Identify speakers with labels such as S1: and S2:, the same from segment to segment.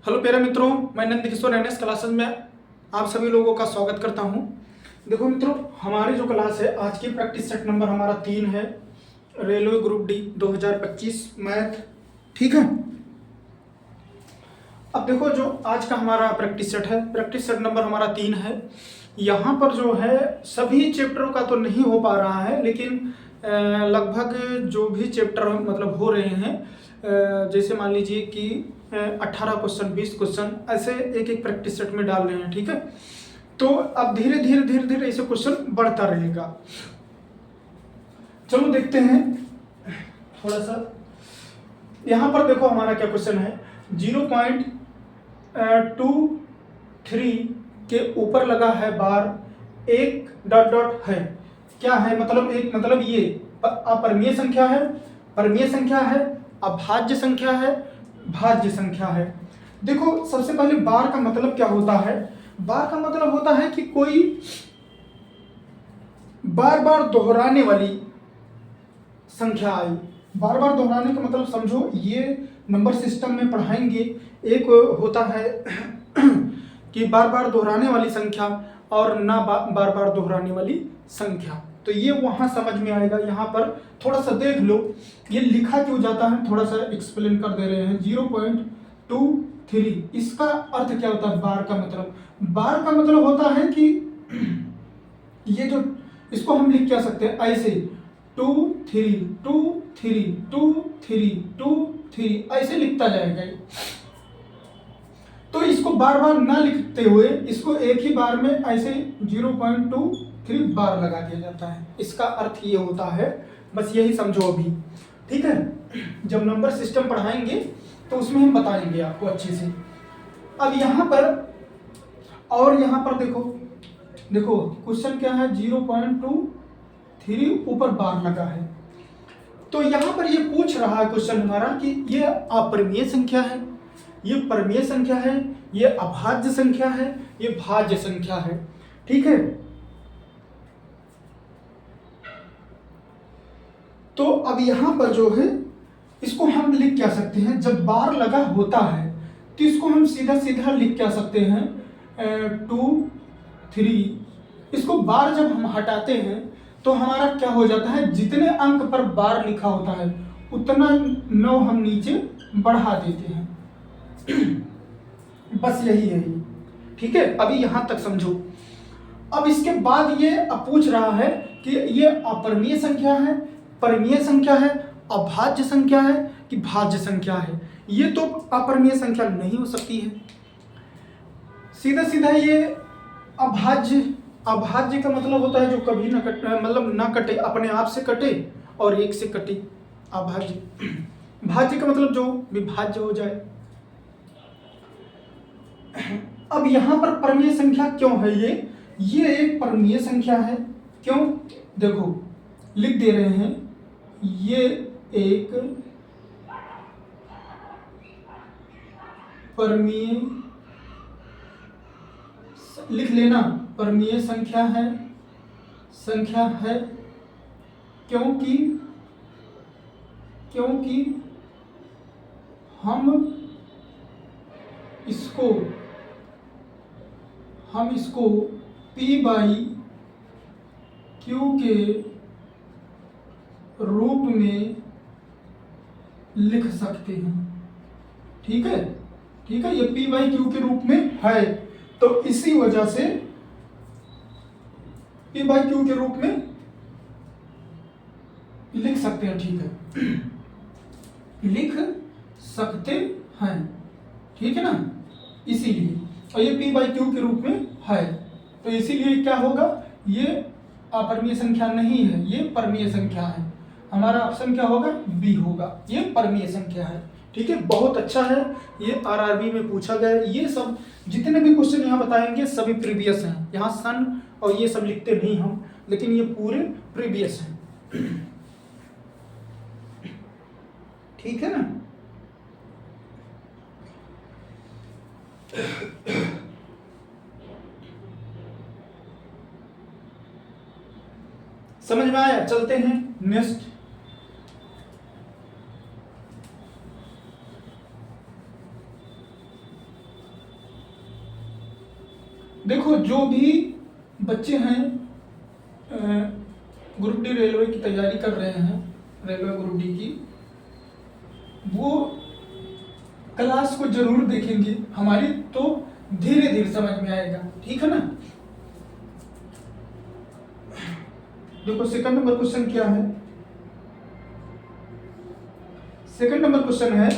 S1: Hello प्यारे मित्रों, मैं नंद किशोर एनएस क्लासेस में आप सभी लोगों का स्वागत करता हूं। देखो मित्रों, हमारी जो क्लास है आज की प्रैक्टिस सेट नंबर हमारा 3 है, रेलवे ग्रुप डी 2025 मैथ। ठीक है। अब देखो, जो आज का हमारा प्रैक्टिस सेट है, प्रैक्टिस सेट नंबर हमारा 3 है। यहाँ पर जो है सभी चैप्टरों का तो नहीं हो पा रहा है, लेकिन लगभग जो भी चैप्टर मतलब हो रहे हैं, जैसे मान लीजिए कि 18 क्वेश्चन 20 क्वेश्चन ऐसे एक एक प्रैक्टिस सेट में डाल रहे हैं। ठीक है। तो अब धीरे धीरे धीरे धीरे ऐसे क्वेश्चन बढ़ता रहेगा। चलो देखते हैं थोड़ा सा। यहाँ पर देखो हमारा क्या क्वेश्चन है। 0.23 के ऊपर लगा है बार, एक डॉट डॉट है। क्या है मतलब? एक मतलब ये अपरिमेय संख्या है, परिमेय संख्या है, अभाज्य संख्या है, भाज्य संख्या है। देखो सबसे पहले बार का मतलब क्या होता है। बार का मतलब होता है कि कोई बार बार दोहराने वाली संख्या आई। बार बार दोहराने का मतलब समझो, ये नंबर सिस्टम में पढ़ाएंगे। एक होता है कि बार बार दोहराने वाली संख्या और ना बार बार दोहराने वाली संख्या। तो ये वहां समझ में आएगा। यहाँ पर थोड़ा सा देख लो, ये लिखा क्यों जाता है, थोड़ा सा एक्सप्लेन कर दे रहे हैं। 0.23 इसका अर्थ क्या होता है? बार का मतलब, बार का मतलब होता है कि ये जो, इसको हम लिख क्या सकते हैं ऐसे, 2 3 2 3 2 3 2 3 ऐसे लिखता जाएगा। तो इसको बार बार ना लिखते हुए इसको एक ही बार में ऐसे 0.23 बार लगा दिया जाता है। इसका अर्थ ये होता है, बस यही समझो अभी। ठीक है। जब नंबर सिस्टम पढ़ाएंगे तो उसमें हम बताएंगे आपको अच्छे से। अब यहाँ पर, और यहाँ पर देखो देखो क्वेश्चन क्या है, 0.23 ऊपर बार लगा है। तो यहाँ पर ये पूछ रहा है क्वेश्चन हमारा कि ये अपरिमेय संख्या है, ये परिमेय संख्या है, ये अभाज्य संख्या है, ये भाज्य संख्या है। ठीक है। तो अब यहां पर जो है इसको हम लिख क्या सकते हैं, जब बार लगा होता है तो इसको हम सीधा सीधा लिख क्या सकते हैं, 2 3। इसको बार जब हम हटाते हैं तो हमारा क्या हो जाता है, जितने अंक पर बार लिखा होता है उतना 9 हम नीचे बढ़ा देते हैं। बस यही है। ठीक है। अभी यहां तक समझो। अब इसके बाद ये पूछ रहा है कि ये अपरिमेय संख्या है, परिमेय संख्या है, अभाज्य संख्या है कि भाज्य संख्या है। ये तो अपरिमेय संख्या नहीं हो सकती है। सीधा सीधा ये अभाज्य, अभाज्य का मतलब होता है जो कभी ना कटे, मतलब ना कटे, अपने आप से कटे और एक से कटे, अभाज्य। भाज्य का मतलब जो विभाज्य हो जाए। अब यहां पर परिमेय संख्या क्यों है? ये एक परिमेय संख्या है। क्यों? देखो लिख दे रहे हैं, ये एक परिमेय, लिख लेना, परिमेय संख्या है, संख्या है। क्योंकि हम इसको P/Q के रूप में लिख सकते हैं। ठीक है। ठीक है। ये P/Q के रूप में है, तो इसी वजह से P/Q के रूप में लिख सकते हैं। ठीक है। लिख सकते हैं। ठीक है ना, इसीलिए। और ये P/Q के रूप में है, तो इसीलिए क्या होगा, ये अपरिमेय संख्या नहीं है, ये परिमेय संख्या है। हमारा ऑप्शन क्या होगा? बी होगा, ये परिमेय संख्या है। ठीक है। बहुत अच्छा है, ये आरआरबी में पूछा गया है। ये सब जितने भी क्वेश्चन यहाँ बताएंगे सभी प्रीवियस हैं। यहाँ सन और ये सब लिखते नहीं हम, लेकिन ये पूरे प्रीवियस हैं। ठीक है ना। समझ में आया? चलते हैं नेक्स्ट। देखो जो भी बच्चे हैं ग्रुप डी रेलवे की तैयारी कर रहे हैं, रेलवे ग्रुप डी की, वो क्लास को जरूर देखेंगे हमारी, तो धीरे धीरे समझ में आएगा, ठीक है ना। देखो सेकंड नंबर क्वेश्चन क्या है। सेकंड नंबर क्वेश्चन है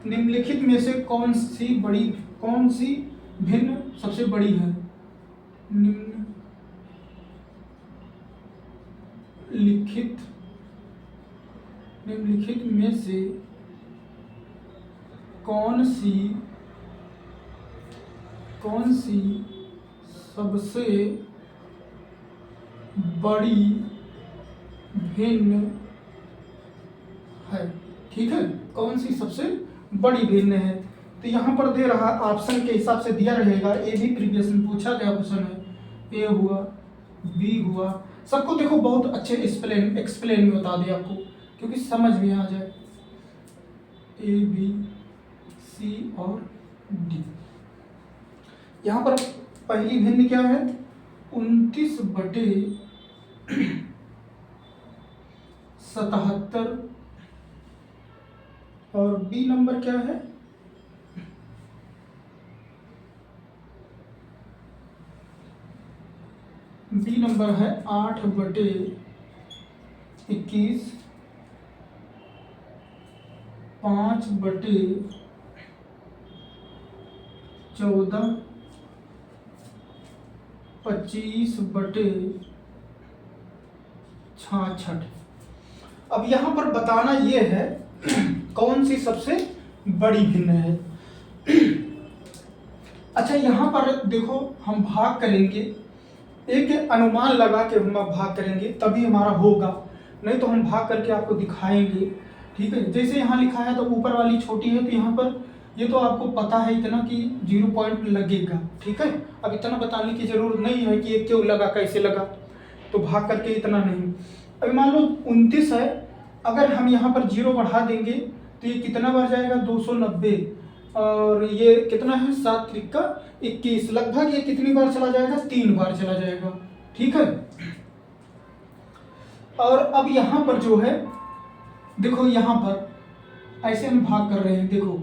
S1: निम्नलिखित में से कौन सी भिन्न सबसे बड़ी है। निम्नलिखित में से कौन सी सबसे बड़ी भिन्न है, ठीक है, कौन सी सबसे बड़ी भिन्न है। तो यहाँ पर दे रहा ऑप्शन के हिसाब से दिया रहेगा। ए भी प्रीवियस में पूछा गया क्वेश्चन है, ए हुआ, बी हुआ, सबको देखो बहुत अच्छे एक्सप्लेन में बता दिया आपको, क्योंकि समझ में आ जाए। ए बी सी और डी। यहाँ पर पहली भिन्न क्या है, 29/77, और बी नंबर क्या है, बी नंबर है 8/21, 5/14, 25/66। अब यहाँ पर बताना ये है कौन सी सबसे बड़ी भिन्न है। अच्छा यहाँ पर देखो हम भाग करेंगे, एक अनुमान लगा के हम भाग करेंगे तभी हमारा होगा, नहीं तो हम भाग करके आपको दिखाएंगे, ठीक है। जैसे यहाँ लिखा है तो ऊपर वाली छोटी है, तो यहाँ पर ये तो आपको पता है इतना कि 0 पॉइंट लगेगा, ठीक है। अब इतना बताने की जरूरत नहीं है कि ये क्यों लगा, कैसे लगा, तो भाग करके इतना नहीं। अभी मान लो 29 है, अगर हम यहाँ पर 0 बढ़ा देंगे तो ये कितना बार जाएगा, 290, और ये कितना है 7 त्रिका 21, लगभग ये कितनी बार चला जाएगा, 3 बार चला जाएगा, ठीक है। और अब यहाँ पर जो है देखो, यहाँ पर ऐसे हम भाग कर रहे हैं, देखो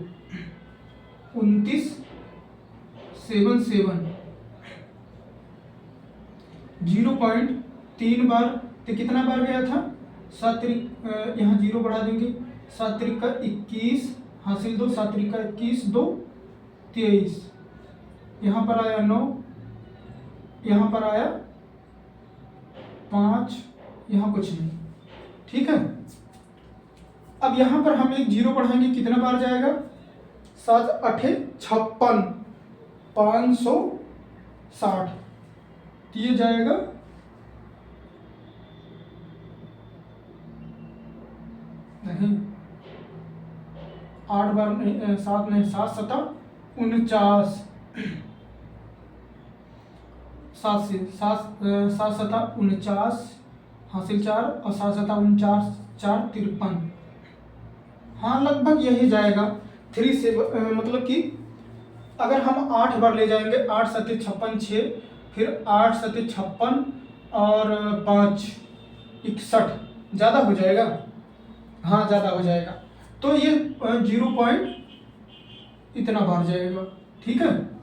S1: 29/77, 0.3 बार, तो कितना बार गया था, 7 यहाँ 0 बढ़ा देंगे, 7 त्रिका 21 हासिल 2, 7 त्रिका 21, 2 23, यहाँ पर आया 9, यहाँ पर आया 5, यहाँ कुछ नहीं, ठीक है। अब यहाँ पर हम एक 0 बढ़ाएंगे, कितना बार जाएगा, 7 8 56, 560, ये जाएगा नहीं, 8 बार नहीं, 7 नहीं, 7 7 49, 7 से 7 7 49 हासिल 4, और 7 7 49, 4 53, हाँ लगभग यही जाएगा। 3 से मतलब कि अगर हम 8 बार ले जाएंगे, 8 7 56 6, फिर 8 7 56 और 5 61, ज़्यादा हो जाएगा, हाँ ज़्यादा हो जाएगा, तो ये 0 पॉइंट इतना बार जाएगा, ठीक है।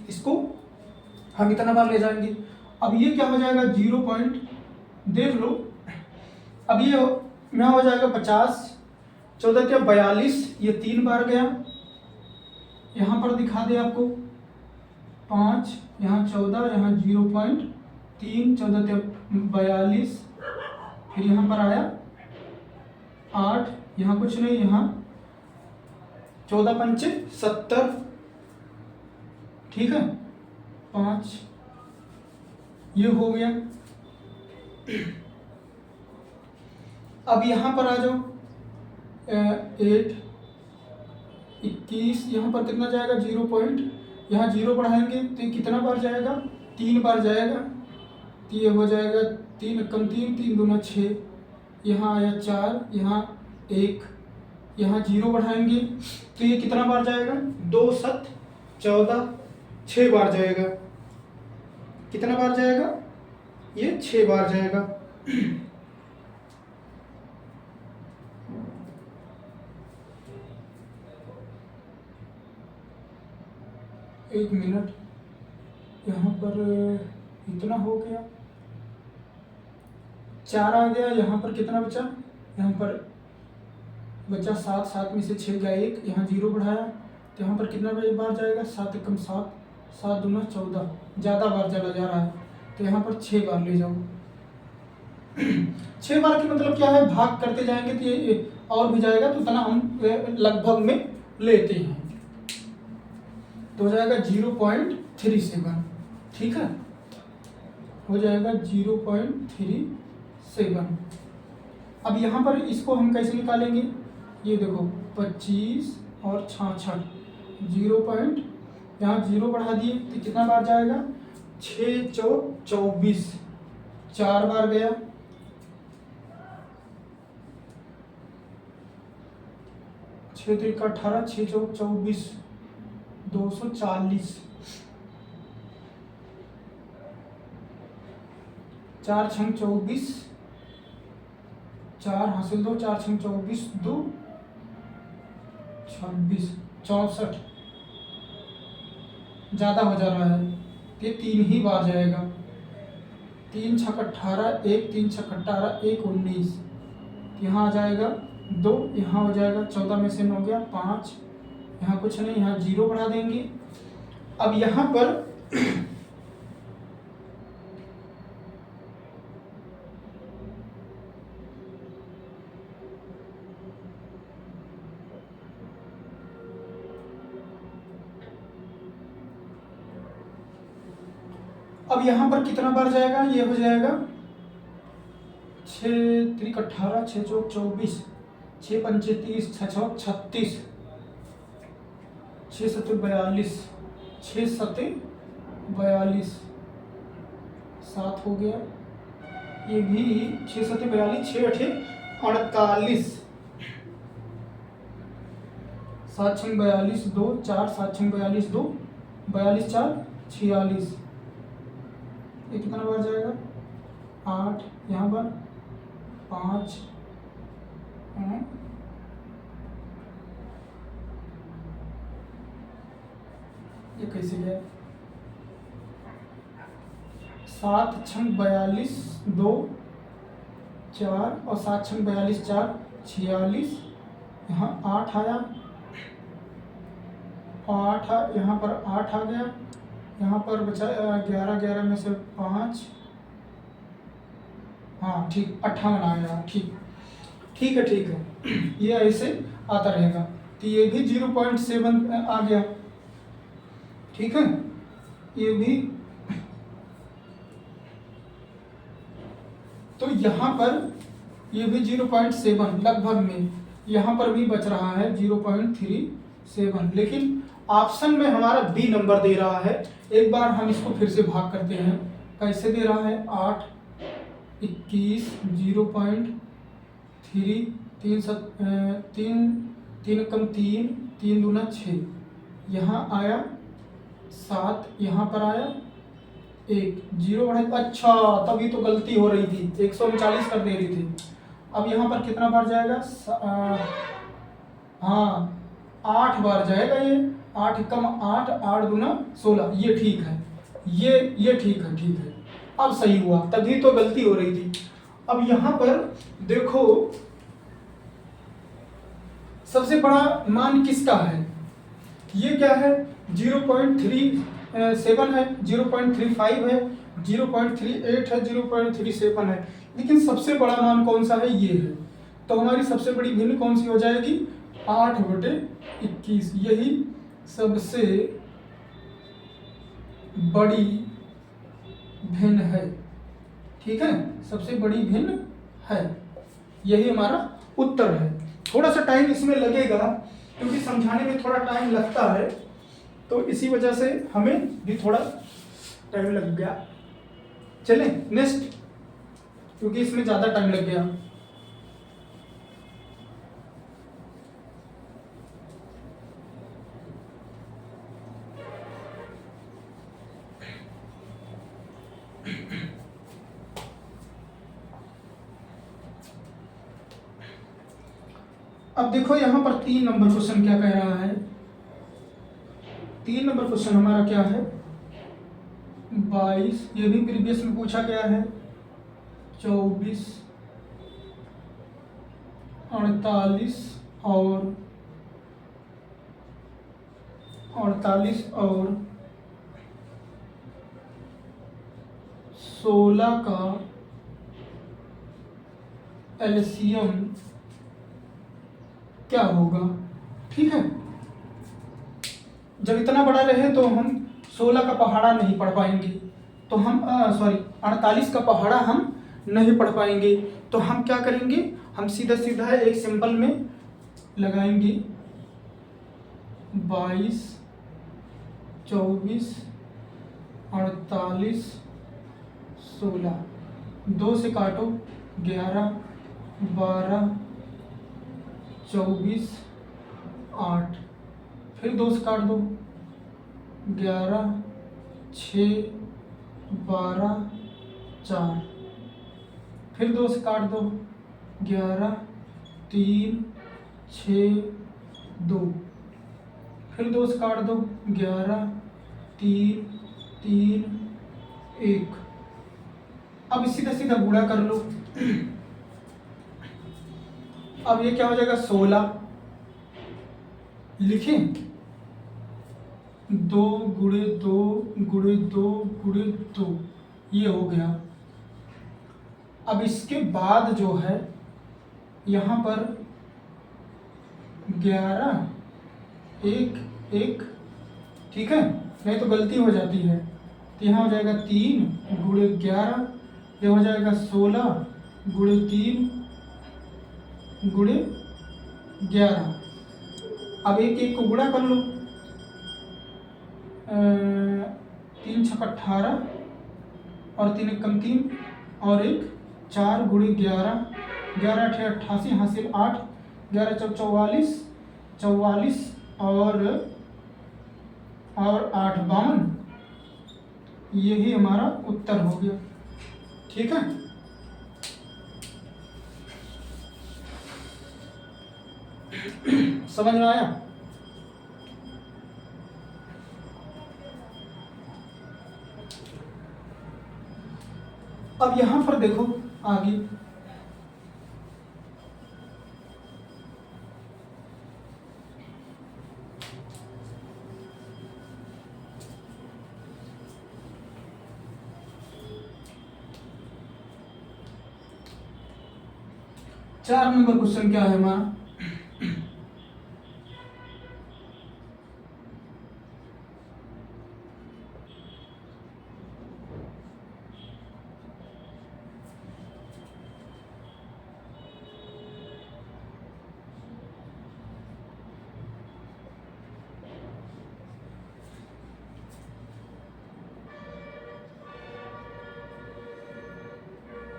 S1: इसको हम इतना बार ले जाएंगे। अब ये क्या हो जाएगा, 0 पॉइंट देख लो, अब ये यहाँ हो जाएगा 50, 14 क्या 42, ये 3 बार गया, यहाँ पर दिखा दे आपको 5, यहाँ 14, यहाँ 0.3, 14 क्या 42, फिर यहाँ पर आया 8, यहाँ कुछ नहीं, यहाँ 14 पंचे 70, ठीक है, 5, ये हो गया। अब यहाँ पर आ जाओ, 8 21, यहाँ पर कितना जाएगा, 0 पॉइंट, यहाँ 0 बढ़ाएंगे तो कितना बार जाएगा, 3 बार जाएगा, तो ये हो जाएगा 3 कम 3 3 दूना 6, यहाँ आया 4, यहाँ 1, यहाँ 0 बढ़ाएंगे तो ये कितना बार जाएगा, 2 7 14, 6 बार जाएगा। कितना बार जाएगा, ये 6 बार जाएगा। एक मिनट, यहाँ पर इतना हो गया, 4 आ गया। यहाँ पर कितना बचा, यहाँ पर बचा 7, 7 में से 6 गया 1, यहाँ 0 बढ़ाया तो यहाँ पर कितना बार जाएगा, 7 एकम 7, 7 दूना 14, ज़्यादा बार चला जा रहा है तो यहाँ पर 6 बार ले जाओ। 6 बार की मतलब क्या है, भाग करते जाएंगे तो ये और भी जाएगा, तो उतना हम लगभग में लेते हैं, तो हो जाएगा 0.37। ठीक है, हो जाएगा 0.37। अब यहाँ पर इसको हम कैसे निकालेंगे, ये देखो 25 और 66, 0. यहाँ 0 बढ़ा दिए तो कितना बार जाएगा, 6 चौक 24, 4 बार गया। 6 3 का 18, 6 चौक 24, 240, 4 छंग 24, 4 हासिल 2, 4 छंग 24, 2 26, 64, ज़्यादा हो जा रहा है, ये 3 ही बार जाएगा। 3 छक 18, 1 3 छक 18, 1 19, यहाँ आ जाएगा 2, यहाँ हो जाएगा 14 में से 9 गया 5, यहाँ कुछ नहीं, यहाँ 0 बढ़ा देंगे। अब यहाँ पर अब यहाँ पर कितना बार जाएगा, ये हो जाएगा 6 3 18, 6 चौक 24, 6 पंचे 30, 6 चौक 36, 6 सत्ते 42, 6 सत्ते 42, 7 हो गया, ये भी 6 सत्ते 42, 6 अठे 48, 7 छंग 42, 2 4, 7 छंग 42, 2 42 4 46, ये कितना बार जाएगा, 8, यहाँ पर 5, ये कैसे गया, 7 छंग 42, 2 4 और 7 छंग 42 4 46, यहाँ 8 आया, 8 यहाँ पर 8 आ गया, यहाँ पर बचा 11, 11 में से 5, हाँ ठीक 58 आया। ठीक है, ये ऐसे आता रहेगा, तो ये भी 0.7 आ गया। ठीक है, ये भी, तो यहाँ पर ये भी 0.7 लगभग में, यहाँ पर भी बच रहा है 0.37, लेकिन ऑप्शन में हमारा बी नंबर दे रहा है। एक बार हम इसको फिर से भाग करते हैं, कैसे दे रहा है, 8 21, 0.3, 3 कम 3, 3 दूना 6, यहाँ आया 7, यहाँ पर आया 1, 0 बढ़ा, अच्छा तभी तो गलती हो रही थी, 139 कर दे रही थी। अब यहाँ पर कितना बार जाएगा, हाँ 8 बार जाएगा, ये 8 कम 8, 8 दूना 16, ये ठीक है, ये ठीक है, अब सही हुआ, तभी तो गलती हो रही थी। अब यहाँ पर देखो सबसे बड़ा मान किसका है, ये क्या है, 0.37 है, 0.35 है, 0.38 है, 0.37 है, लेकिन सबसे बड़ा मान कौन सा है, ये है। तो हमारी सबसे बड़ी भिन्न कौन सी हो जाएगी, 8/21, यही सबसे बड़ी भिन्न है। ठीक है, सबसे बड़ी भिन्न है, यही हमारा उत्तर है। थोड़ा सा टाइम इसमें लगेगा क्योंकि समझाने में थोड़ा टाइम लगता है, तो इसी वजह से हमें भी थोड़ा टाइम लग गया। चलें नेक्स्ट, क्योंकि इसमें ज़्यादा टाइम लग गया। अब देखो यहाँ पर 3 नंबर क्वेश्चन क्या कह रहा है। 3 नंबर क्वेश्चन हमारा क्या है, 22, ये भी प्रीवियस में पूछा गया है, 24, 48 और 16 का एलसीएम क्या होगा। ठीक है, जब इतना बड़ा रहे तो हम 16 का पहाड़ा नहीं पढ़ पाएंगे, तो हम 48 का पहाड़ा हम नहीं पढ़ पाएंगे। तो हम क्या करेंगे, हम सीधा सीधा एक सिंपल में लगाएंगे 22, 24, 48, 16, 2 से काटो 11, 12, 24, 8, फिर 2 से काट दो 11, 6, 12, 4, फिर 2 से काट दो 11, 3, 6, 2, फिर 2 से काट दो 11, 3, 3, 1। अब सीधा सीधा गुणा कर लो। अब ये क्या हो जाएगा, 16 लिखें, 2 गुणे 2 गुणे 2 गुणे 2, ये हो गया। अब इसके बाद जो है यहाँ पर 11, 1, 1, ठीक है, नहीं तो गलती हो जाती है। तो यहाँ हो जाएगा 3 गुणे 11, ये हो जाएगा 16 गुणे 3 गुणे 11। अब 1 1 को गुणा कर लो, 3 छक 18 और 3 एकम 3 और 1 4 गुणे 11, 11 अठे 88 हासिल 8, 11 चौक 44, 44 और 8 52, यही हमारा उत्तर हो गया। ठीक है, समझ में आया। अब यहां पर देखो आगे, चार नंबर क्वेश्चन क्या है हमारा,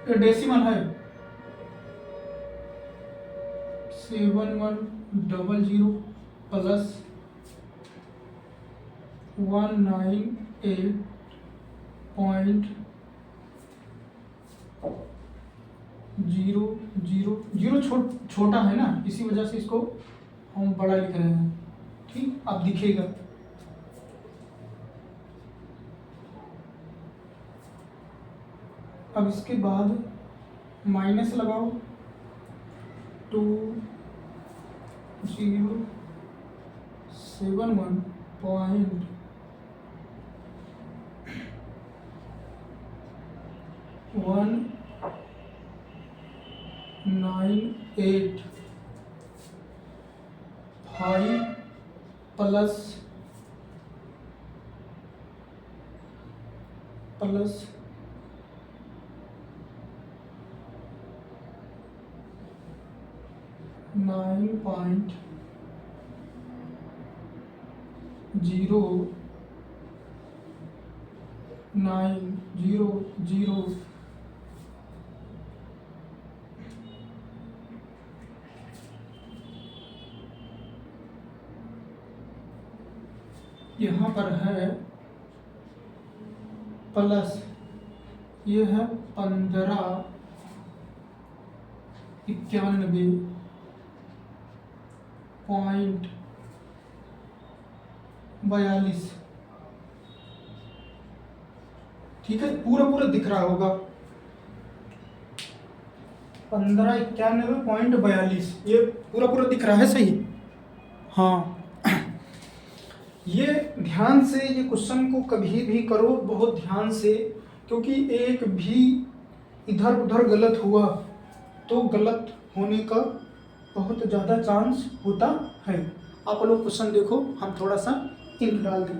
S1: ये डेसिमल है, 7100 प्लस 198.000, छोटा है ना, इसी वजह से इसको हम बड़ा लिख रहे हैं। ठीक, अब दिखेगा। अब इसके बाद माइनस लगाओ, 2071.198.5 प्लस 9.0900, यहाँ पर है प्लस, ये है 1591 0.42। ठीक है, पूरा पूरा दिख रहा होगा 1591.42, ये पूरा पूरा दिख रहा है सही। हाँ ये ध्यान से ये क्वेश्चन को कभी भी करो, बहुत ध्यान से, क्योंकि एक भी इधर उधर गलत हुआ तो गलत होने का बहुत ज़्यादा चांस होता है। आप लोग क्वेश्चन देखो, हम थोड़ा सा इंक डाल दें।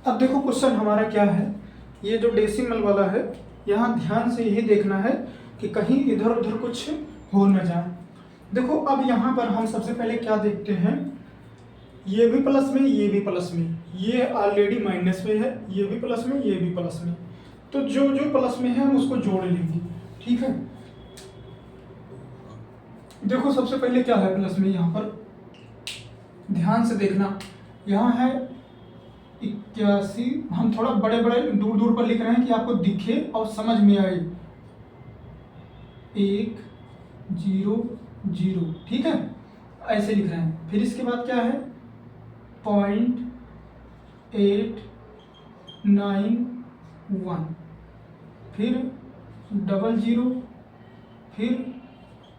S1: अब देखो क्वेश्चन हमारा क्या है, ये जो डेसिमल वाला है, यहाँ ध्यान से यही देखना है कि कहीं इधर उधर कुछ हो न जाए। देखो अब यहाँ पर हम सबसे पहले क्या देखते हैं, ये भी प्लस में, ये भी प्लस में, ये ऑलरेडी माइनस में है, ये भी प्लस में, ये भी प्लस में, तो जो जो प्लस में है हम उसको जोड़ लेंगे। ठीक है, देखो सबसे पहले क्या है प्लस में, यहाँ पर ध्यान से देखना, यहाँ है 81। हम थोड़ा बड़े बड़े दूर दूर पर लिख रहे हैं कि आपको दिखे और समझ में आए। 1 0 0, ठीक है, ऐसे लिख रहे हैं। फिर इसके बाद क्या है 0.891, फिर 00, फिर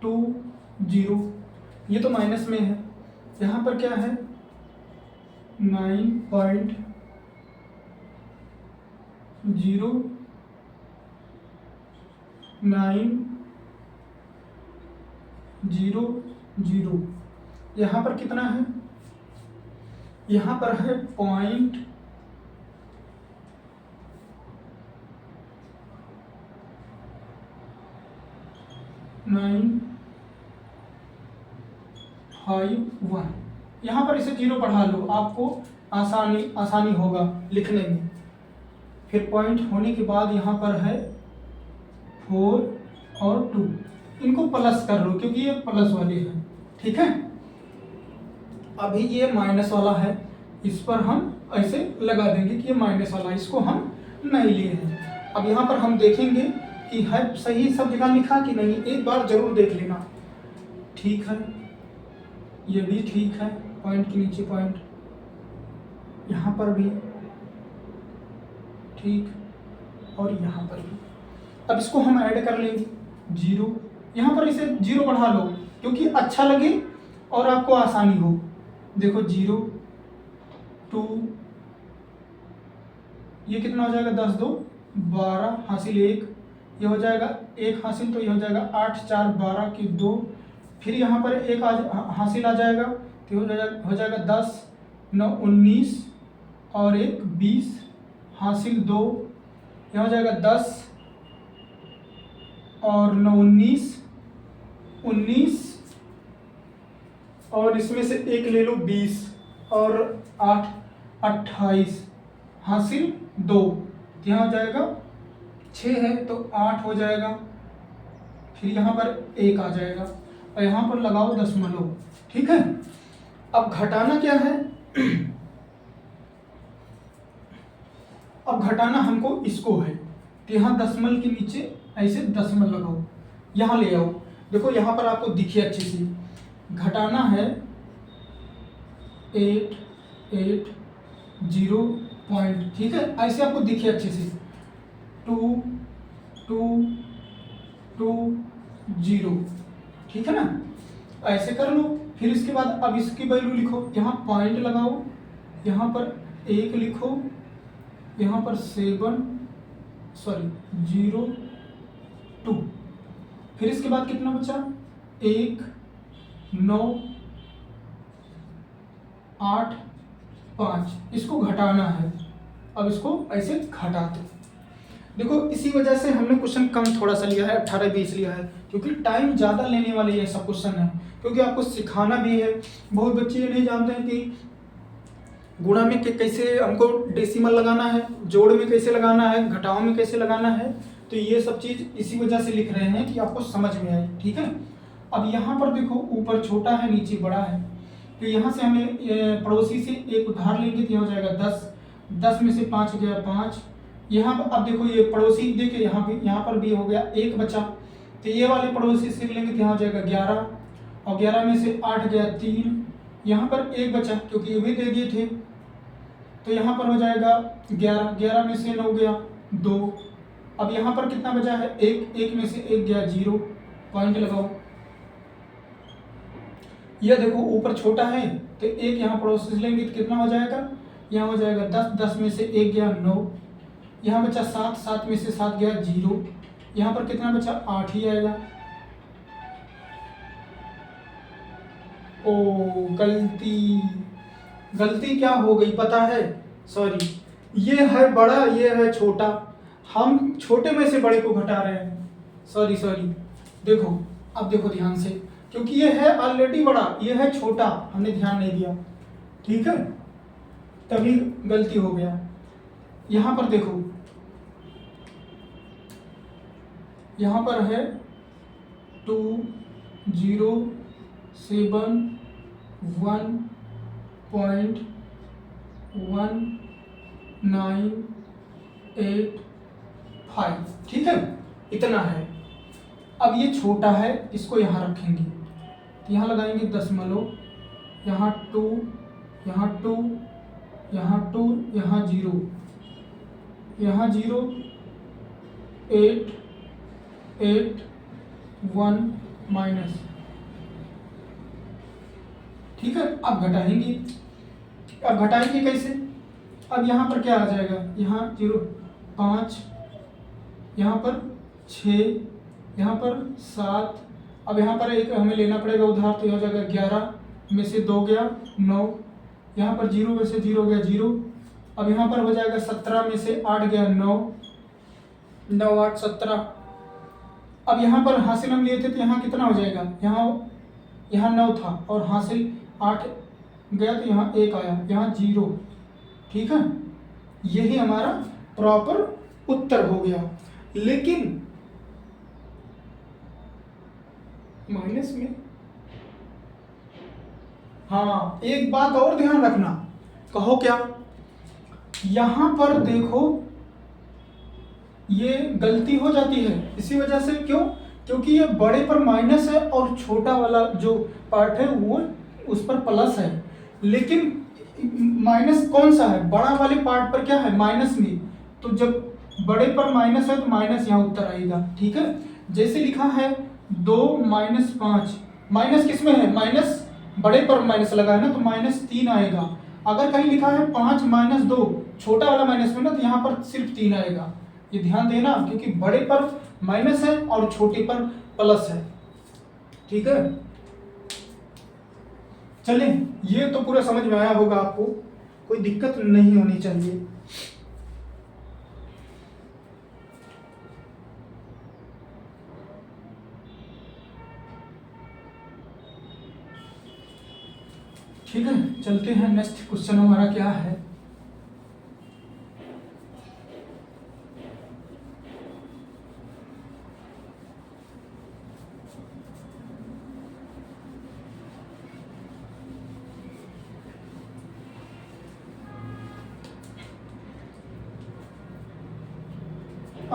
S1: 20, ये तो माइनस में है। यहाँ पर क्या है 9.000, यहाँ पर कितना है, यहाँ पर है 0.951। यहाँ पर इसे 0 बढ़ा लो, आपको आसानी होगा लिखने में। फिर पॉइंट होने के बाद यहाँ पर है 4 और 2, इनको प्लस कर लो क्योंकि ये प्लस वाली है। ठीक है, अभी ये माइनस वाला है, इस पर हम ऐसे लगा देंगे कि ये माइनस वाला है, इसको हम नहीं लिए हैं। अब यहाँ पर हम देखेंगे कि है सही सब जगह लिखा कि नहीं, एक बार जरूर देख लेना। ठीक है, ये भी ठीक है, पॉइंट के नीचे पॉइंट, यहाँ पर भी ठीक, और यहाँ पर भी। अब इसको हम ऐड कर लेंगे 0, यहाँ पर इसे 0 बढ़ा लो क्योंकि अच्छा लगे और आपको आसानी हो। देखो 0 2, ये कितना हो जाएगा 10 2 12 हासिल 1, ये हो जाएगा 1 हासिल, तो ये हो जाएगा 8 4 12 की 2, फिर यहाँ पर 1 हासिल आ जाएगा, तो हो जाएगा 10 9 19 और 1 20 हासिल 2, यह हो जाएगा 10 और 9 19 और इसमें से 1 ले लो 20 और 8 28 हासिल 2, यहाँ हो जाएगा 6 है तो 8 हो जाएगा, फिर यहाँ पर 1 आ जाएगा और यहाँ पर लगाओ दशमलव। ठीक है, अब घटाना क्या है अब घटाना हमको इसको है, तो यहाँ दशमलव के नीचे ऐसे दशमलव लगाओ, यहाँ ले आओ। देखो यहाँ पर आपको दिखे अच्छे से, घटाना है 880 पॉइंट, ठीक है, ऐसे आपको दिखे अच्छे से 2220, ठीक है ना, ऐसे कर लो। फिर इसके बाद अब इसकी वैल्यू लिखो, यहाँ पॉइंट लगाओ, यहाँ पर 1 लिखो, यहाँ पर 02। फिर इसके बाद कितना बचा, 1 9 8 5, इसको घटाना है। अब इसको ऐसे घटाते, देखो इसी वजह से हमने क्वेश्चन कम थोड़ा सा लिया है, 18-20 लिया है, क्योंकि टाइम ज़्यादा लेने वाले ये सब क्वेश्चन है, क्योंकि आपको सिखाना भी है। बहुत बच्चे ये नहीं जानते हैं कि गुणा में कैसे हमको डेसिमल लगाना है, जोड़ में कैसे लगाना है, घटाव में कैसे लगाना है, तो ये सब चीज़ इसी वजह से लिख रहे हैं कि आपको समझ में आए, ठीक है। अब यहाँ पर देखो ऊपर छोटा है नीचे बड़ा है, तो यहाँ से हमें पड़ोसी से एक उधार लेंगे तो यहाँ हो जाएगा 10, 10 में से 5 गया 5। यहाँ पर अब देखो ये पड़ोसी देखिए यहाँ पर भी हो गया 1 बचा, तो ये वाले पड़ोसी से लेंगे तो यहाँ हो जाएगा 11, और 11 में से 8 गया 3, यहाँ पर 1 बचा क्योंकि ये भी दे दिए थे, तो यहाँ पर हो जाएगा 11, 11 में से 9 गया 2। अब यहाँ पर कितना बचा है 1, 1 में से 1 गया 0, पॉइंट लगाओ। यह देखो ऊपर छोटा है तो 1 यहाँ पड़ोसी से लेंगे तो कितना हो जाएगा, यहाँ हो जाएगा 10, 10 में से 1 गया 9, यहाँ बचा 7, 7 में से 7 गया 0, यहाँ पर कितना बचा 8 ही आएगा। ओ गलती क्या हो गई पता है, सॉरी, ये है बड़ा ये है छोटा, हम छोटे में से बड़े को घटा रहे हैं, सॉरी देखो, अब देखो ध्यान से, क्योंकि ये है ऑलरेडी बड़ा, ये है छोटा, हमने ध्यान नहीं दिया, ठीक है, तभी गलती हो गया। यहाँ पर देखो, यहाँ पर है 207.1985, ठीक है, इतना है। अब ये छोटा है, इसको यहाँ रखेंगे, यहाँ लगाएंगे दशमलव, यहाँ 2, यहाँ 2, यहाँ 2, यहाँ 0, यहाँ 0, 8 8 1 माइनस, ठीक है। अब घटाएंगे कैसे, अब यहाँ पर क्या आ जाएगा, यहाँ 0 5, यहाँ पर 6, यहाँ पर 7, अब यहाँ पर एक हमें लेना पड़ेगा उधार, तो हो जाएगा 11 में से 2 गया 9, यहाँ पर 0 में से 0 गया 0, अब यहाँ पर हो जाएगा 17 में से 8 गया 9, 9 8 17। अब यहाँ पर हासिल हम लिए थे तो यहाँ कितना हो जाएगा, यहाँ 9 था और हासिल 8 गया तो यहाँ 1 आया, यहाँ 0, ठीक है। यही हमारा प्रॉपर उत्तर हो गया। लेकिन माइनस में, हाँ एक बात और ध्यान रखना, कहो क्या, यहाँ पर देखो ये गलती हो जाती है, इसी वजह से, क्यों, क्योंकि ये बड़े पर माइनस है और छोटा वाला जो पार्ट है वो उस पर प्लस है, लेकिन माइनस कौन सा है, बड़ा वाले पार्ट पर क्या है माइनस में, तो जब बड़े पर माइनस है तो माइनस यहाँ उत्तर आएगा, ठीक है। जैसे लिखा है 2 माइनस 5, माइनस किस में है, माइनस बड़े पर माइनस लगा है ना, तो -3 आएगा। अगर कहीं लिखा है 5 माइनस 2, छोटा वाला माइनस में ना, तो यहाँ पर सिर्फ 3 आएगा। ये ध्यान देना, क्योंकि बड़े पर माइनस है और छोटे पर प्लस है, ठीक है। चलिए, ये तो पूरा समझ में आया होगा आपको, कोई दिक्कत नहीं होनी चाहिए। ठीक है, चलते हैं, नेक्स्ट क्वेश्चन हमारा क्या है।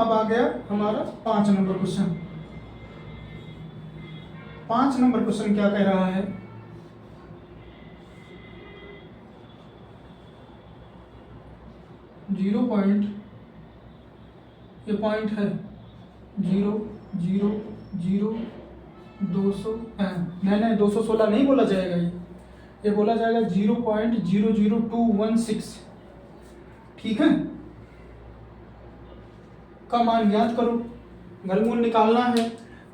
S1: अब आ गया हमारा 5 नंबर क्वेश्चन। 5 नंबर क्वेश्चन क्या कह रहा है, जीरो पॉइंट, ये पॉइंट है 0 0 0 200, नहीं 216 नहीं बोला जाएगा, ये बोला जाएगा 0.00216। ठीक है, का मान ज्ञात करो, घनमूल निकालना है।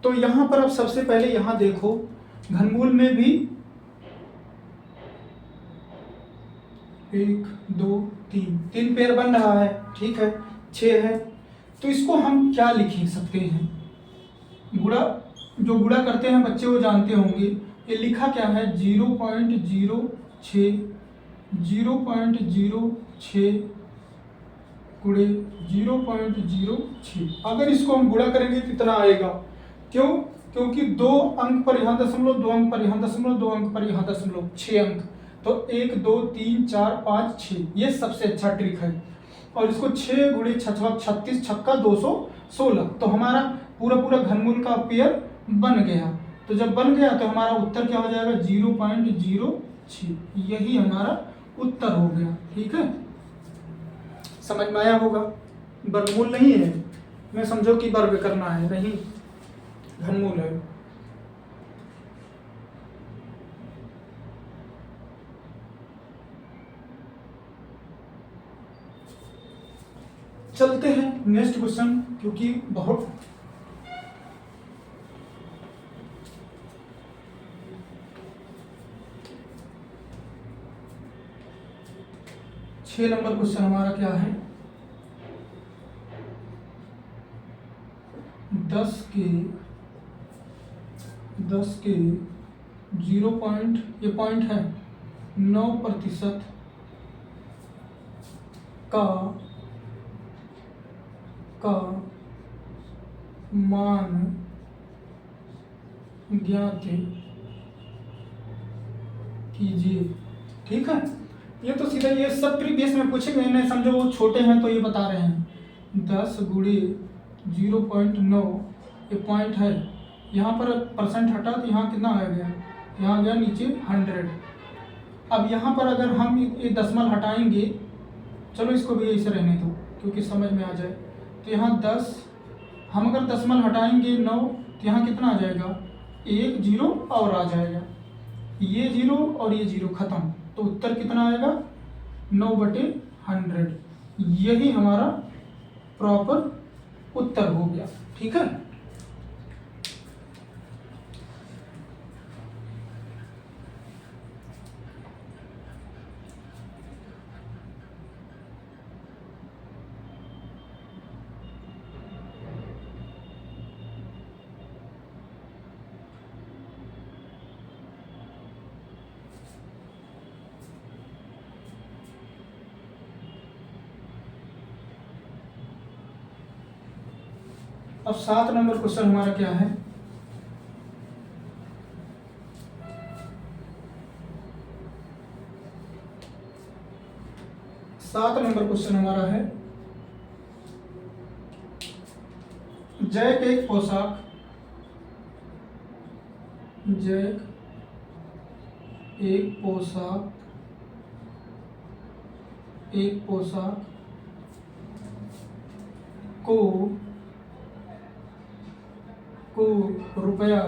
S1: तो यहां पर अब सबसे पहले यहां देखो, घनमूल में भी 1 2 3 पेयर बन रहा है, ठीक है, 6 है। तो इसको हम क्या लिख सकते हैं, गुणा, जो गुणा करते हैं बच्चे वो जानते होंगे। ये लिखा क्या है, 0.06 गुणे 0.06। अगर इसको हम गुणा करेंगे कितना आएगा, क्यों, क्योंकि 2 अंक पर यहाँ दशमलव, 2 अंक पर यहाँ दशमलव, 2 अंक पर यहाँ दशमलव, 6 अंक। तो 1 2 3 4 5 6, ये सबसे अच्छा ट्रिक है। और इसको 6 गुणे 6 36 छक्का 216, तो हमारा पूरा पूरा घनमूल का पेयर बन गया। तो जब बन गया तो हमारा उत्तर क्या हो जाएगा, 0.06, यही हमारा उत्तर हो गया। ठीक है, समझ में आया होगा। वर्गमूल नहीं है, मैं समझो कि वर्ग करना है, नहीं घनमूल है। चलते हैं नेक्स्ट क्वेश्चन, क्योंकि बहुत 6 नंबर क्वेश्चन हमारा क्या है, 10 के 0 पॉइंट, ये पॉइंट है 9% का मान ज्ञात कीजिए। ठीक है, ये तो सीधा ये सब प्रीवियस में पूछेंगे, नहीं समझो वो छोटे हैं तो ये बता रहे हैं। 10 गुणे 0.9, ये पॉइंट है, यहाँ पर परसेंट हटा तो यहाँ कितना आ गया, यहाँ गया नीचे 100। अब यहाँ पर अगर हम ये दशमलव हटाएंगे, चलो इसको भी ऐसे रहने दो क्योंकि समझ में आ जाए। तो यहाँ 10, हम अगर दशमलव हटाएंगे 9, तो यहाँ कितना आ जाएगा, 1 0 और आ जाएगा, ये 0 और ये 0 खत्म। तो उत्तर कितना आएगा, 9/100। यही हमारा प्रॉपर उत्तर हो गया। ठीक है, अब 7 नंबर क्वेश्चन हमारा क्या है, सात नंबर क्वेश्चन हमारा है, जैक एक पोशाक, जैक एक पोशाक को रुपया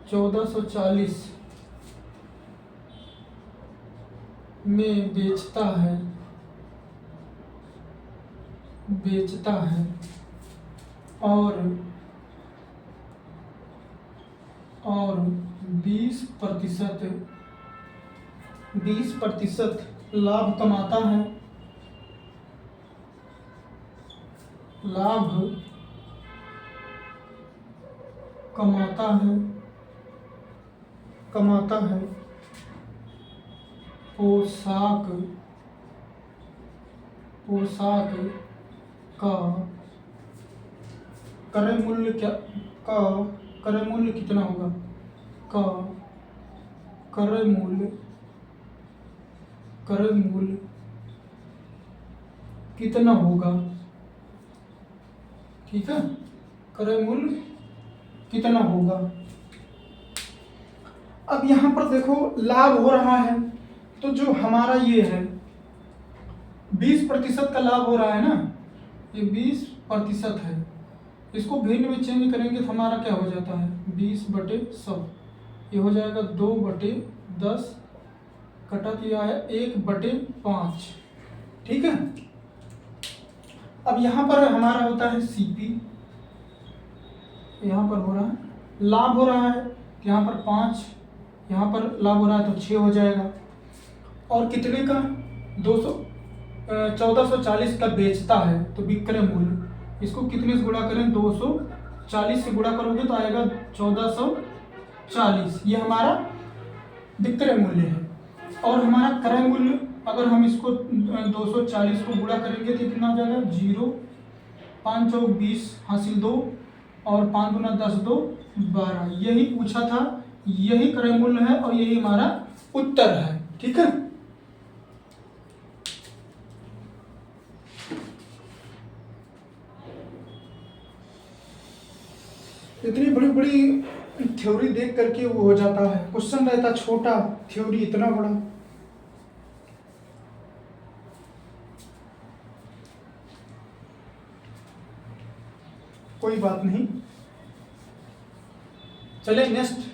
S1: 1440 में बेचता है और 20% लाभ कमाता है, कमाता है पोशाक का क्रय मूल्य कितना होगा, क्रय मूल्य कितना होगा, ठीक है, क्रय मूल्य कितना होगा। अब यहां पर देखो लाभ हो रहा है, तो जो हमारा ये है 20% का लाभ हो रहा है ना, ये 20% है, इसको भिन्न में चेंज करेंगे तो हमारा क्या हो जाता है 20/100, ये हो जाएगा 2/10 कटा दिया है 1/5, ठीक है। अब यहाँ पर हमारा होता है सीपी, यहाँ पर हो रहा है लाभ हो रहा है, यहाँ पर 5, यहाँ पर लाभ हो रहा है तो 6 हो जाएगा। और कितने का 1440 का बेचता है, तो विक्रय मूल्य, इसको कितने से गुणा करें 240 से गुणा करोगे तो आएगा 1440, ये हमारा विक्रय मूल्य है। और हमारा क्रय मूल्य अगर हम इसको 240 को गुणा करेंगे तो कितना हो जाएगा 0, 5 चौक 20 हासिल 2 और 5 गुना 10 2 12, यही पूछा था, यही क्रय मूल्य है और यही हमारा उत्तर है, ठीक है। इतनी बड़ी बड़ी थ्योरी देख करके वो हो जाता है, क्वेश्चन रहता छोटा, थ्योरी इतना बड़ा। कोई बात नहीं, चले नेक्स्ट।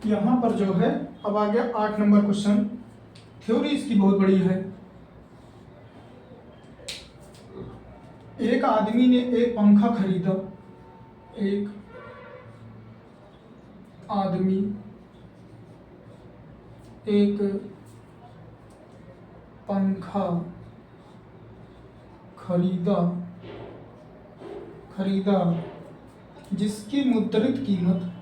S1: यहां पर जो है अब आ गया 8 नंबर क्वेश्चन, थ्योरी इसकी बहुत बड़ी है। एक आदमी ने एक पंखा खरीदा, एक आदमी एक पंखा खरीदा जिसकी मुद्रित कीमत,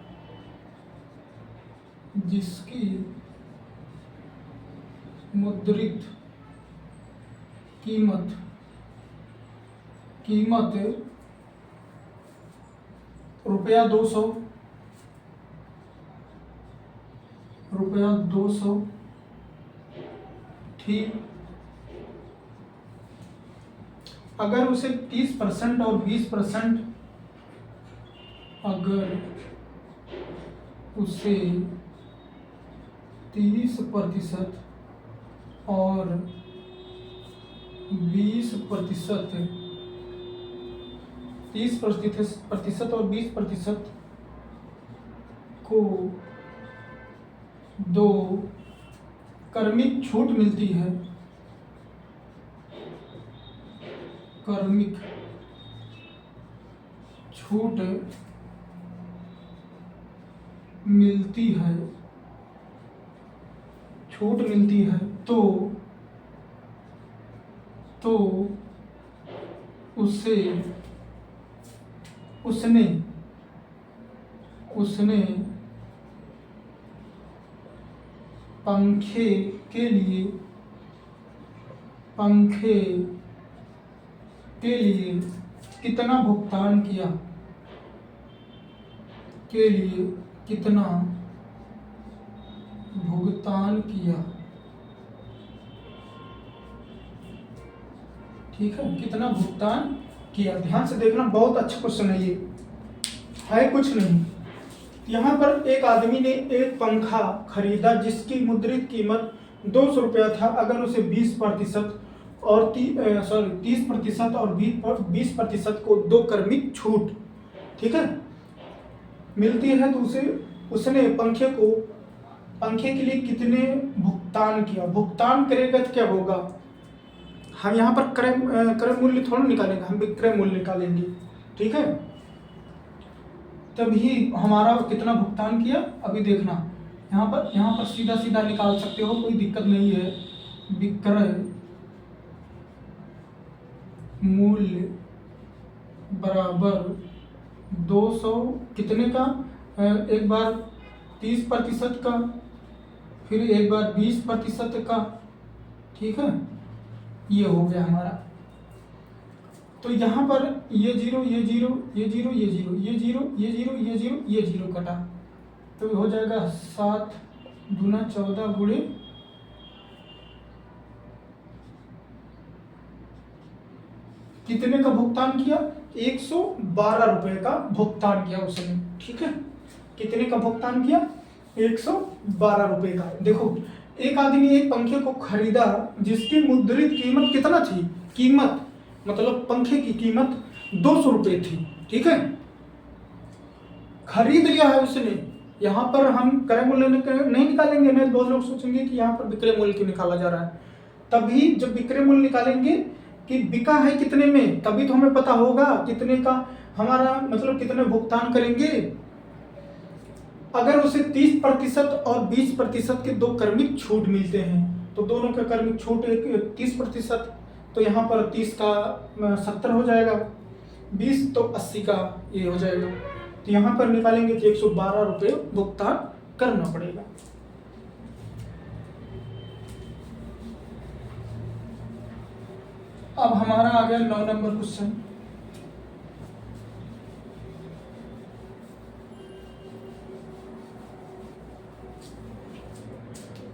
S1: जिसकी मुद्रित कीमत रुपया 200 थी। अगर उसे 30% और 20%, अगर उसे 30% और 20%, 30% और 20% को 2 क्रमिक छूट मिलती है, क्रमिक छूट मिलती है, तो उसने पंखे के लिए कितना भुगतान किया, ठीक है, कितना भुगतान किया। ध्यान से देखना, बहुत अच्छा क्वेश्चन है, ये है कुछ नहीं। यहाँ पर एक आदमी ने एक पंखा खरीदा जिसकी मुद्रित कीमत 200 रुपया था। अगर उसे 20% और 30% और 20% को 2 क्रमिक छूट, ठीक है, मिलती है, तो उसने पंखे के लिए कितने भुगतान किया। भुगतान करेगा तो क्या होगा, हम यहाँ पर क्रय मूल्य थोड़ा निकालेंगे, हम विक्रय मूल्य निकालेंगे, ठीक है। तभी हमारा कितना भुगतान किया अभी देखना, यहाँ पर सीधा सीधा निकाल सकते हो, कोई दिक्कत नहीं है। विक्रय मूल्य बराबर 200 कितने का, एक बार 30% का, फिर एक बार 20% का, ठीक है, ये हो गया हमारा। तो यहाँ पर ये जीरो, ये जीरो, ये जीरो, ये जीरो, ये जीरो, ये जीरो, ये जीरो, ये जीरो कटा, तो हो जाएगा 7 दूना 14 गुणे कितने का भुगतान किया, 112 रुपए का भुगतान किया उसने। ठीक है, कितने का भुगतान किया, 112 रुपए का। देखो एक आदमी एक पंखे को खरीदा जिसकी मुद्रित कीमत कितना थी, कीमत मतलब पंखे की कीमत 200 रुपए थी। ठीक है, खरीद लिया है उसने। यहाँ पर हम क्रय मूल्य नहीं निकालेंगे, नहीं बहुत लोग सोचेंगे कि यहाँ पर विक्रय मूल्य क्यों निकाला जा रहा है। तभी जब विक्रय मूल्य निकालेंगे कि बिका है कितने में, तभी तो हमें पता होगा कितने का हमारा मतलब कितने भुगतान करेंगे। अगर उसे 30% और 20% के दो क्रमिक छूट मिलते हैं तो दोनों का क्रमिक छूट 30%, तो यहाँ पर 30 का 70 हो जाएगा, 20 तो 80 का ये हो जाएगा। तो यहाँ पर निकालेंगे कि 112 रुपये भुगतान करना पड़ेगा। अब हमारा आ गया 9 नंबर क्वेश्चन।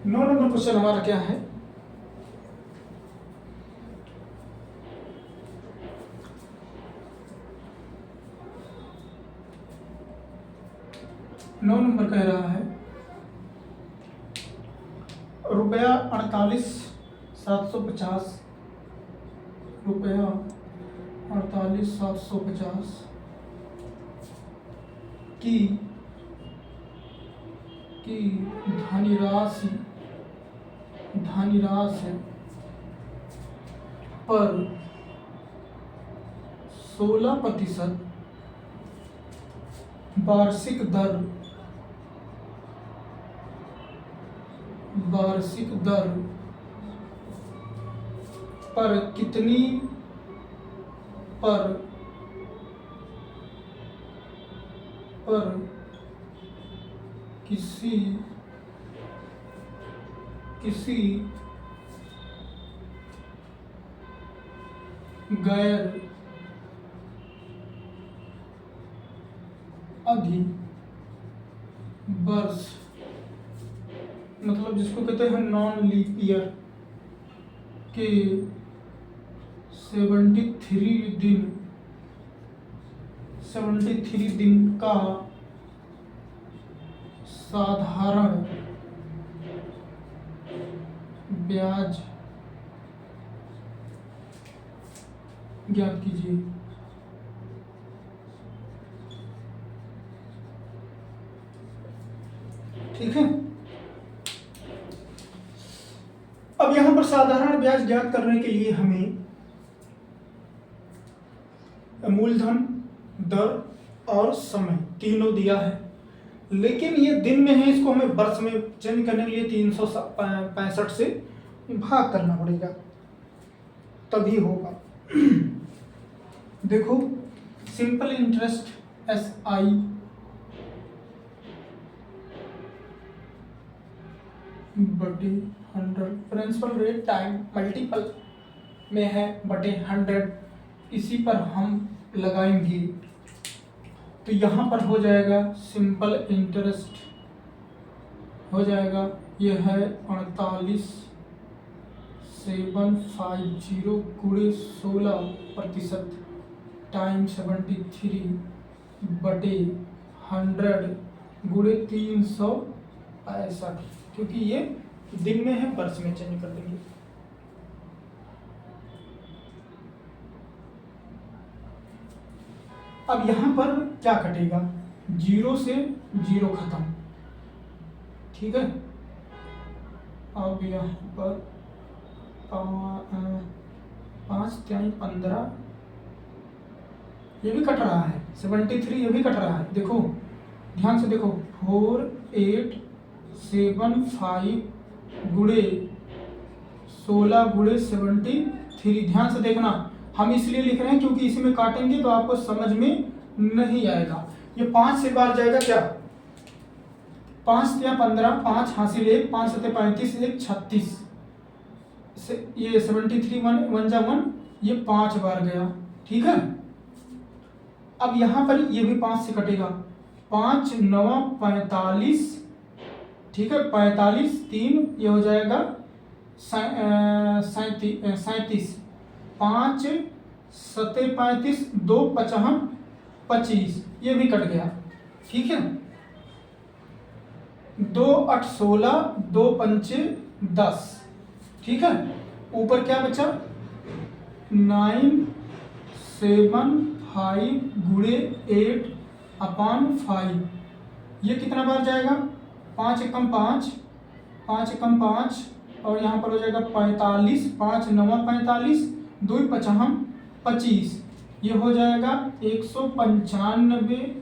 S1: नौ नंबर क्वेश्चन हमारा क्या है, नौ नंबर कह रहा है रुपया 48,750, रुपया 48,750 की धनराशि पर 16% वार्षिक दर पर किसी गैर अधिवर्ष मतलब जिसको कहते हैं नॉन लीप ईयर के 73 दिन का साधारण ब्याज ज्ञात कीजिए। ठीक है, अब यहां पर साधारण ब्याज ज्ञात करने के लिए हमें मूलधन, दर और समय तीनों दिया है, लेकिन ये दिन में है, इसको हमें वर्ष में चेंज करने के लिए 365 से भाग करना पड़ेगा तभी होगा। देखो सिंपल इंटरेस्ट SI बटे 100, प्रिंसिपल रेट टाइम मल्टीपल में है बटे 100, इसी पर हम लगाएंगे तो यहाँ पर हो जाएगा सिंपल इंटरेस्ट हो जाएगा, ये है 48,750 गुणे 16% टाइम 73 बटे 100 गुणे 365, क्योंकि ये दिन में है वर्ष में चेंज कर देंगे। अब यहां पर क्या कटेगा, 0 से 0 खत्म। ठीक है, अब यहाँ पर 5 3 15 ये भी कट रहा है, 73 ये भी कट रहा है। देखो ध्यान से देखो, 4875 गुणे 16 गुणे 73, ध्यान से देखना, हम इसलिए लिख रहे हैं क्योंकि इसी में काटेंगे तो आपको समझ में नहीं आएगा। ये 5 से बाहर जाएगा क्या, 5 या 15, 5 हासिल 1, 5 सते 35, 1 36, ये 73 1 1 जा 1, ये 5 बार गया ठीक है। अब यहाँ पर ये भी 5 से कटेगा, 5 9 45, ठीक है, 45 3 ये हो जाएगा 37, 5 7 35, 2 55 25, ये भी कट गया, ठीक है। 2 8 16, 2 5 10, ठीक है। ऊपर क्या बचा, 9 7 5 गुणे 8 अपॉन 5, ये कितना बार जाएगा, 5 एकम 5, 5 एकम 5, और यहाँ पर हो जाएगा 45, 5 9 45, 2 55 25, ये हो जाएगा 195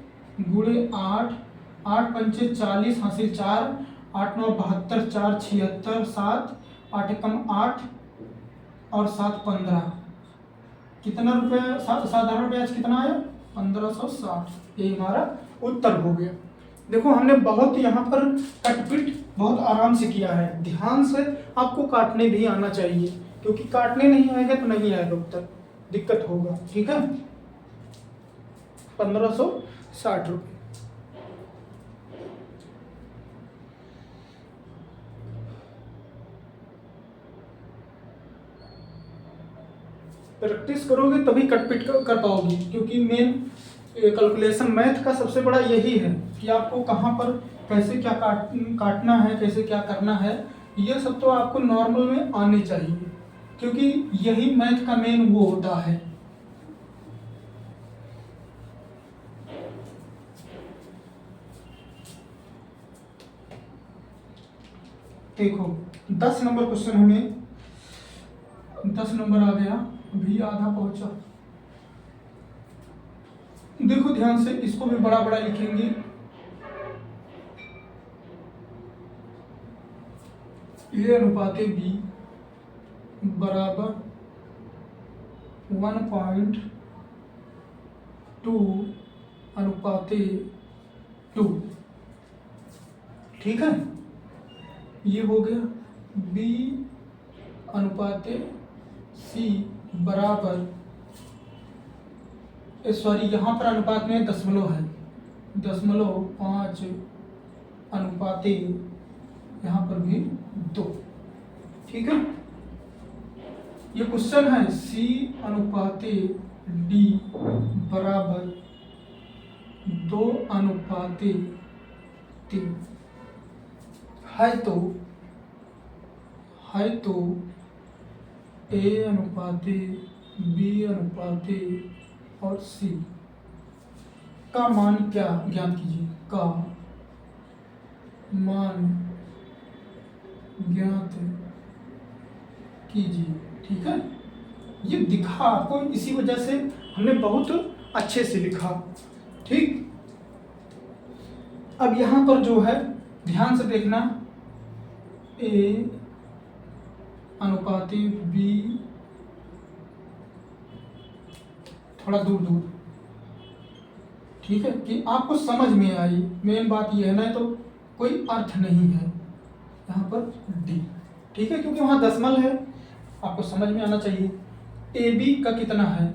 S1: गुणे 8, 8 पंचे 40 हासिल 4, 8 9 72, 4 76, 7 8 एकम 8 और 7 15, कितना रुपये, साधारण ब्याज कितना आया, 1560। ये हमारा उत्तर हो गया। देखो हमने बहुत यहाँ पर कटपिट बहुत आराम से किया है, ध्यान से आपको काटने भी आना चाहिए, क्योंकि काटने नहीं आएगा तो नहीं आएगा उत्तर, दिक्कत होगा, ठीक है। 1560 रुपये। प्रैक्टिस करोगे तभी कटपिट कर पाओगे, क्योंकि मेन कैलकुलेशन मैथ का सबसे बड़ा यही है कि आपको कहाँ पर कैसे क्या काटना है, कैसे क्या करना है, ये सब तो आपको नॉर्मल में आने चाहिए, क्योंकि यही मैथ का मेन वो होता है। देखो 10 नंबर क्वेश्चन, हमें 10 नंबर आ गया, अभी आधा पहुंचा। देखो ध्यान से, इसको भी बड़ा बड़ा लिखेंगे। ए अनुपाते बी बराबर 1.2 अनुपाते 2, ठीक है। ये हो गया बी अनुपाते सी बराबर, सॉरी यहाँ पर अनुपात में दशमलव है, 0.5 अनुपाते यहाँ पर भी 2, ठीक है। ये क्वेश्चन है सी अनुपाते डी बराबर 2 अनुपाते 3 है, तो ए अनुपाते बी अनुपाते और सी का मान क्या ज्ञात कीजिए, का मान ज्ञात कीजिए, ठीक है। ये दिखा आपको, इसी वजह से हमने बहुत अच्छे से लिखा, ठीक। अब यहाँ पर जो है ध्यान से देखना, ए अनुपाते बी, थोड़ा दूर दूर, ठीक है, कि आपको समझ में आई। मेन बात यह है ना, तो कोई अर्थ नहीं है यहाँ पर डी, ठीक है, क्योंकि वहाँ दशमल है, आपको समझ में आना चाहिए। ए बी का कितना है,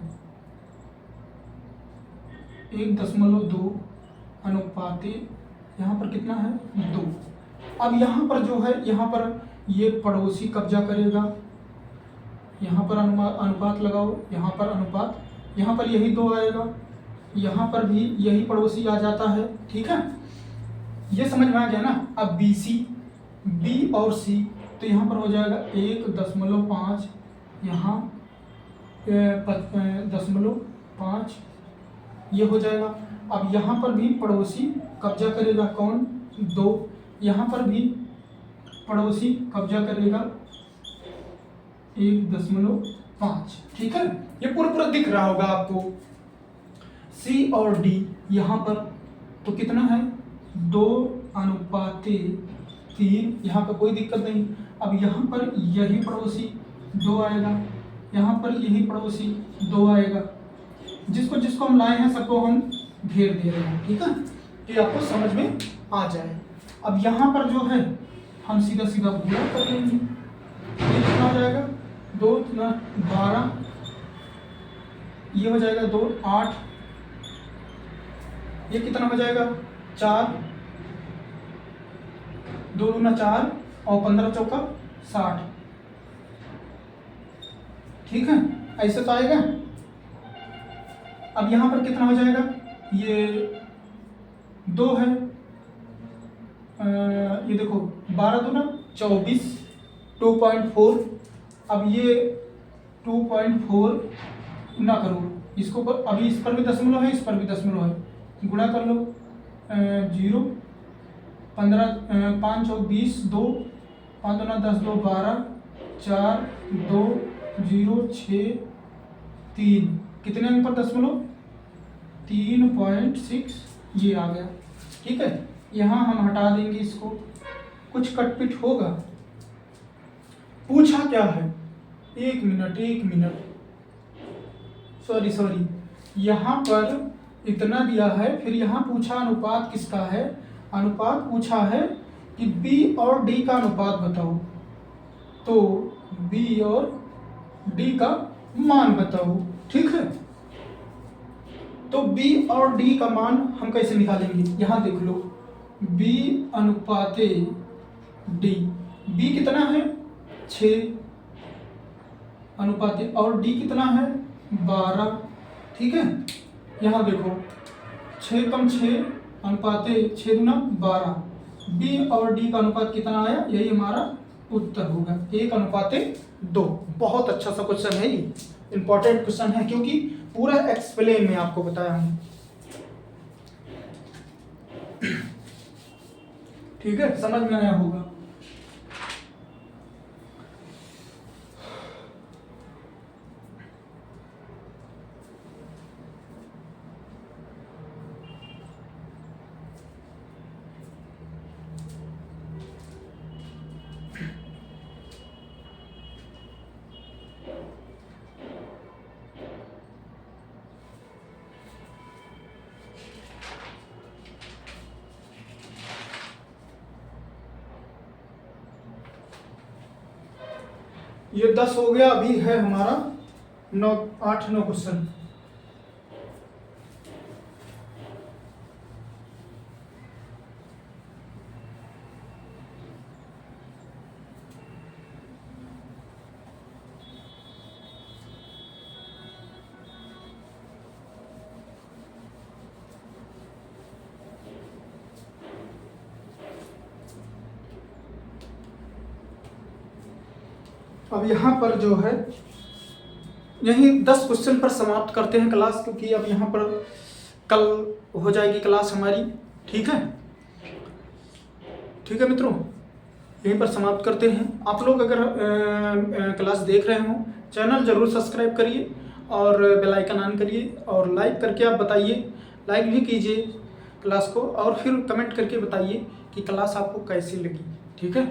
S1: 1.2 अनुपाते यहाँ पर कितना है 2। अब यहाँ पर जो है, यहाँ पर ये पड़ोसी कब्जा करेगा, यहाँ पर अनुपात लगाओ, यहाँ पर अनुपात, यहाँ पर यही 2 आएगा, यहाँ पर भी यही पड़ोसी आ जाता है, ठीक है। ये समझ में आ गया ना। अब बी सी, बी और सी, तो यहाँ पर हो जाएगा 1.5, यहाँ 0.5, ये हो जाएगा। अब यहाँ पर भी पड़ोसी कब्जा करेगा, कौन, 2, यहाँ पर भी पड़ोसी कब्जा करेगा 1.5, ठीक है। ये पूरा दिख रहा होगा आपको। सी और डी यहाँ पर तो कितना है 2 अनुपाते 3, यहाँ पर कोई दिक्कत नहीं। अब यहाँ पर यही पड़ोसी 2 आएगा, यहाँ पर यही पड़ोसी 2 आएगा, जिसको हम लाए हैं सबको हम घेर दे रहे हैं, ठीक है, कि आपको समझ में आ जाए। अब यहाँ पर जो है हम सीधा गुणा कर लेंगे, ये कितना हो जाएगा 2 × 12 ये हो जाएगा 2 8, ये कितना हो जाएगा 4, 2 दूना 4 और 15 चौका 60। ठीक है, ऐसे तो आएगा। अब यहाँ पर कितना हो जाएगा, ये 2 है, ये देखो 12 दूना 24, 2.4। अब ये 2.4 ना करो इसको पर, अभी इस पर भी दशमलव है, इस पर भी दशमलव है, गुणा कर लो 0 15 5 और 20, 2 5 दूना 10, 2 12, 4 2 0 6 3, कितने अंक पर दशमलव 3.6, ये आ गया। ठीक है, यहाँ हम हटा देंगे इसको, कुछ कटपिट होगा। पूछा क्या है, 1 मिनट, सॉरी, यहाँ पर इतना दिया है, फिर यहाँ पूछा अनुपात किसका है, अनुपात पूछा है कि B और D का अनुपात बताओ, तो B और D का मान बताओ। ठीक है, तो B और D का मान हम कैसे निकालेंगे, यहाँ देख लो, B अनुपाते D, B कितना है 6 अनुपाते, और D कितना है 12। ठीक है, यहाँ देखो 6 कम 6 अनुपाते 6 दूना 12, B और D का अनुपात कितना आया, यही हमारा उत्तर होगा 1:2। बहुत अच्छा सा क्वेश्चन है, ये इंपॉर्टेंट क्वेश्चन है, क्योंकि पूरा एक्सप्लेन में आपको बताया हूँ। ठीक है, समझ में आया होगा। ये 10 हो गया, अभी है हमारा 8-9 क्वेश्चन। अब यहाँ पर जो है, यही 10 क्वेश्चन पर समाप्त करते हैं क्लास, क्योंकि अब यहाँ पर कल हो जाएगी क्लास हमारी। ठीक है मित्रों, यहीं पर समाप्त करते हैं। आप लोग अगर क्लास देख रहे हो, चैनल जरूर सब्सक्राइब करिए और बेल आइकन ऑन करिए, और लाइक करके आप बताइए, लाइक भी कीजिए क्लास को, और फिर कमेंट करके बताइए कि क्लास आपको कैसी लगी। ठीक है,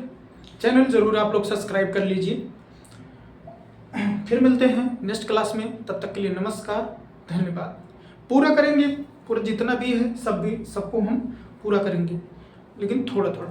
S1: चैनल जरूर आप लोग सब्सक्राइब कर लीजिए। फिर मिलते हैं नेक्स्ट क्लास में, तब तक के लिए नमस्कार, धन्यवाद। पूरा करेंगे, पूरा जितना भी है सबको हम पूरा करेंगे, लेकिन थोड़ा थोड़ा।